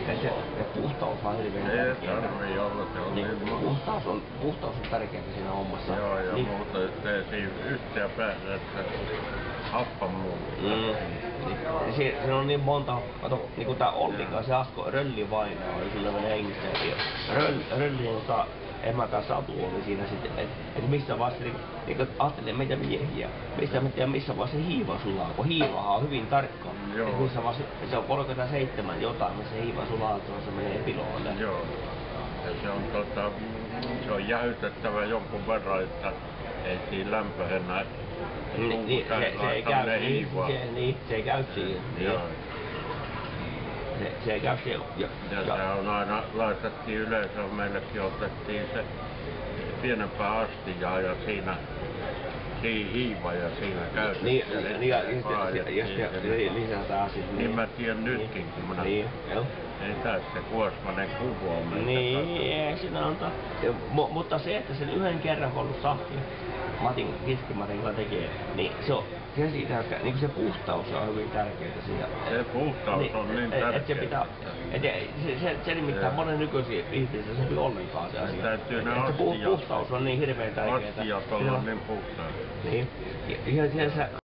se puhtaus on hirveän Ei tärkeää. tarvii olla, se on niin Puhtaus on tärkeää siinä hommassa. Joo, ja niin, muuta, ettei siinä yhtään pääse, että happa muuttuu. Se on niin monta, kato, niinku tää Ollikaan, se Asko, Rölli Vainaa oli sillä vielä hengistä. Rölli, en mä taas Satu oli siinä sitten, et missä vaiheessa, niinku ajattelee meitä miehiä, missä vaiheessa se hiiva sulaa, kun hiivahan on hyvin tarkka. Et missä vaiheessa, se on 37 jotain, missä se hiiva sulaa, että se menee piloille. Joo. Ja se on jäytettävä jonkun verran, että ei siinä lämpöhennä se ei käy siihen. Joo. Se ei käy siihen. Ja se on aina, laitettiin yleensä, meillekin otettiin se pienempää astiaa ja siinä hiiva ja siinä käytettiin. Ja lisätään sitten. Niin mä tiedän nytkin, kun minä... Ei tässä Kuosmanen kuvu on meitä. Niin, siinä on mutta se, että sen yhden kerran kun on ollut sahti, Kiskimatin kanssa tekee, niin se on se siitä, että niin se puhtaus on hyvin tärkeää siinä. Se puhtaus on niin tärkeää. Se pitää, se nimittäin monen nykyisin ihmisiä sopi ollenkaan se asia. Se puhtaus on niin hirveän tärkeää. Astiat on niin puhtaat. Niin.